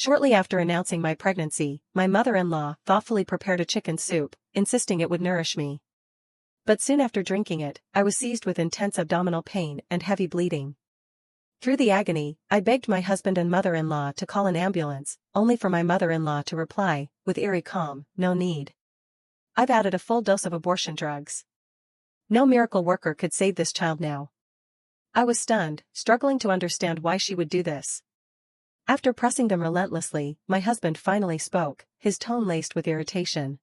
Shortly after announcing my pregnancy, my mother-in-law thoughtfully prepared a chicken soup, insisting it would nourish me. But soon after drinking it, I was seized with intense abdominal pain and heavy bleeding. Through the agony, I begged my husband and mother-in-law to call an ambulance, only for my mother-in-law to reply, with eerie calm, "No need. I've added a full dose of abortion drugs. No miracle worker could save this child now." I was stunned, struggling to understand why she would do this. After pressing them relentlessly, my husband finally spoke, his tone laced with irritation.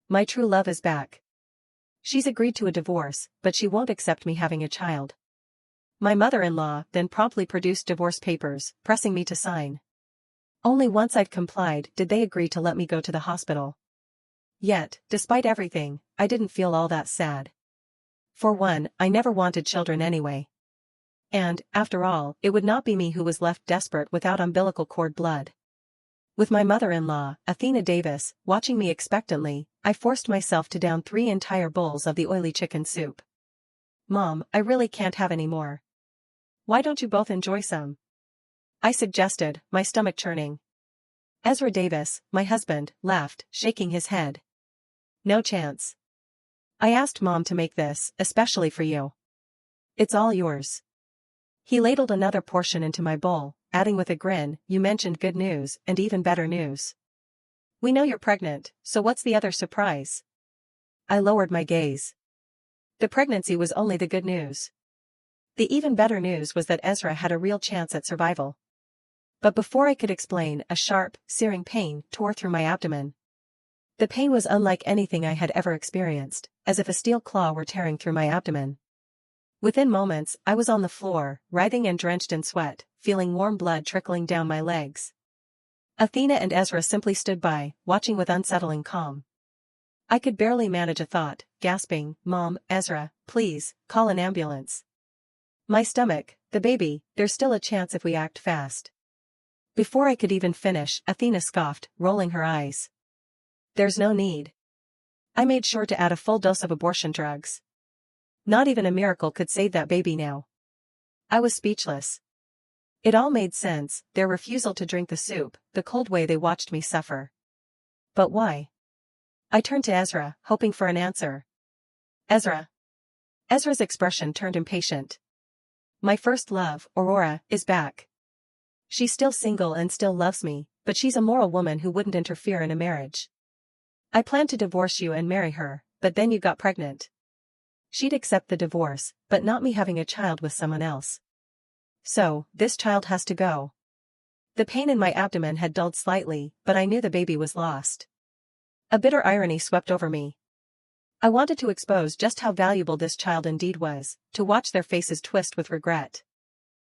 "My true love is back. She's agreed to a divorce, but she won't accept me having a child." My mother-in-law then promptly produced divorce papers, pressing me to sign. Only once I'd complied did they agree to let me go to the hospital. Yet, despite everything, I didn't feel all that sad. For one, I never wanted children anyway. And, after all, it would not be me who was left desperate without umbilical cord blood. With my mother-in-law, Athena Davis, watching me expectantly, I forced myself to down 3 entire bowls of the oily chicken soup. "Mom, I really can't have any more. Why don't you both enjoy some?" I suggested, my stomach churning. Ezra Davis, my husband, laughed, shaking his head. "No chance. I asked Mom to make this, especially for you. It's all yours." He ladled another portion into my bowl, adding with a grin, "You mentioned good news, and even better news. We know you're pregnant, so what's the other surprise?" I lowered my gaze. The pregnancy was only the good news. The even better news was that Ezra had a real chance at survival. But before I could explain, a sharp, searing pain tore through my abdomen. The pain was unlike anything I had ever experienced, as if a steel claw were tearing through my abdomen. Within moments, I was on the floor, writhing and drenched in sweat, feeling warm blood trickling down my legs. Athena and Ezra simply stood by, watching with unsettling calm. I could barely manage a thought, gasping, "Mom, Ezra, please, call an ambulance. My stomach, the baby, there's still a chance if we act fast." Before I could even finish, Athena scoffed, rolling her eyes. "There's no need. I made sure to add a full dose of abortion drugs. Not even a miracle could save that baby now." I was speechless. It all made sense, their refusal to drink the soup, the cold way they watched me suffer. But why? I turned to Ezra, hoping for an answer. "Ezra." Ezra's expression turned impatient. "My first love, Aurora, is back. She's still single and still loves me, but she's a moral woman who wouldn't interfere in a marriage. I planned to divorce you and marry her, but then you got pregnant. She'd accept the divorce, but not me having a child with someone else. So, this child has to go." The pain in my abdomen had dulled slightly, but I knew the baby was lost. A bitter irony swept over me. I wanted to expose just how valuable this child indeed was, to watch their faces twist with regret.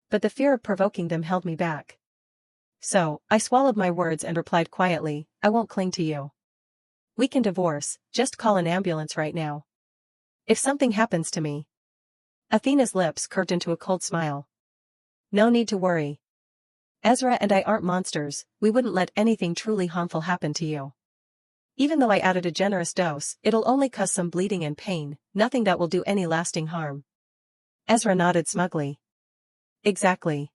But the fear of provoking them held me back. So, I swallowed my words and replied quietly, "I won't cling to you. We can divorce, just call an ambulance right now. If something happens to me." Athena's lips curved into a cold smile. "No need to worry. Ezra and I aren't monsters, we wouldn't let anything truly harmful happen to you. Even though I added a generous dose, it'll only cause some bleeding and pain, nothing that will do any lasting harm." Ezra nodded smugly. "Exactly.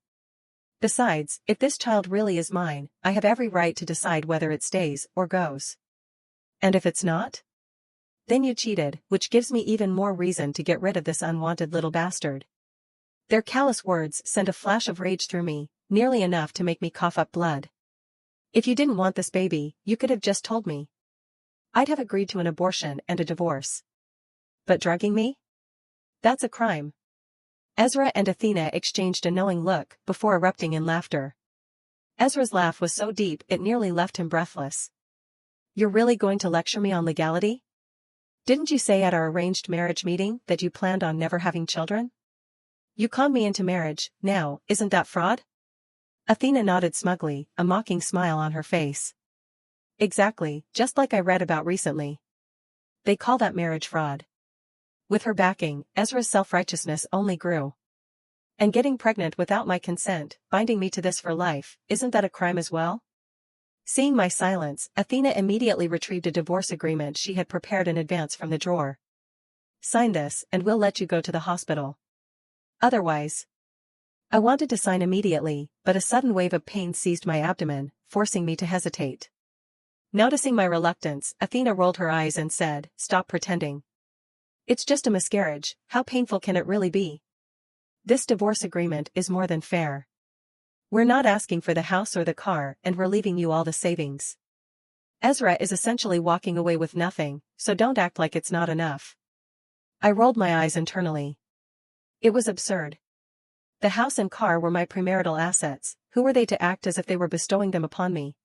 Besides, if this child really is mine, I have every right to decide whether it stays or goes. And if it's not? Then you cheated, which gives me even more reason to get rid of this unwanted little bastard." Their callous words sent a flash of rage through me, nearly enough to make me cough up blood. "If you didn't want this baby, you could have just told me. I'd have agreed to an abortion and a divorce. But drugging me? That's a crime." Ezra and Athena exchanged a knowing look before erupting in laughter. Ezra's laugh was so deep it nearly left him breathless. "You're really going to lecture me on legality? Didn't you say at our arranged marriage meeting that you planned on never having children? You conned me into marriage, now, isn't that fraud?" Athena nodded smugly, a mocking smile on her face. "Exactly, just like I read about recently. They call that marriage fraud." With her backing, Ezra's self-righteousness only grew. "And getting pregnant without my consent, binding me to this for life, isn't that a crime as well?" Seeing my silence, Athena immediately retrieved a divorce agreement she had prepared in advance from the drawer. "Sign this, and we'll let you go to the hospital. Otherwise." I wanted to sign immediately, but a sudden wave of pain seized my abdomen, forcing me to hesitate. Noticing my reluctance, Athena rolled her eyes and said, "Stop pretending. It's just a miscarriage, how painful can it really be? This divorce agreement is more than fair. We're not asking for the house or the car, and we're leaving you all the savings. Ezra is essentially walking away with nothing, so don't act like it's not enough." I rolled my eyes internally. It was absurd. The house and car were my premarital assets, who were they to act as if they were bestowing them upon me?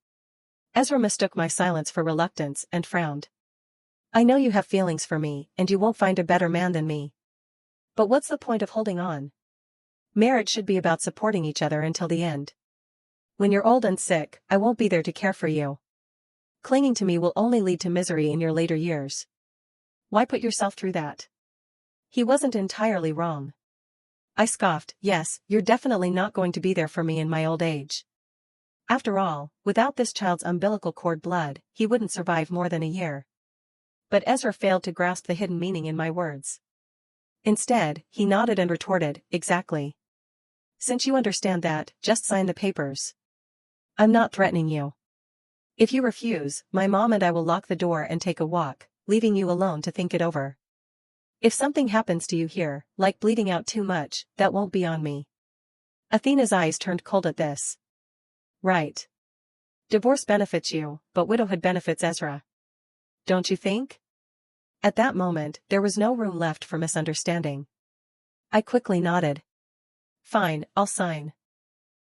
Ezra mistook my silence for reluctance and frowned. "I know you have feelings for me, and you won't find a better man than me. But what's the point of holding on? Marriage should be about supporting each other until the end. When you're old and sick, I won't be there to care for you. Clinging to me will only lead to misery in your later years. Why put yourself through that?" He wasn't entirely wrong. I scoffed, "Yes, you're definitely not going to be there for me in my old age. After all, without this child's umbilical cord blood, he wouldn't survive more than a year." But Ezra failed to grasp the hidden meaning in my words. Instead, he nodded and retorted, "Exactly. Since you understand that, just sign the papers. I'm not threatening you. If you refuse, my mom and I will lock the door and take a walk, leaving you alone to think it over. If something happens to you here, like bleeding out too much, that won't be on me." Athena's eyes turned cold at this. "Right. Divorce benefits you, but widowhood benefits Ezra. Don't you think?" At that moment, there was no room left for misunderstanding. I quickly nodded. "Fine, I'll sign.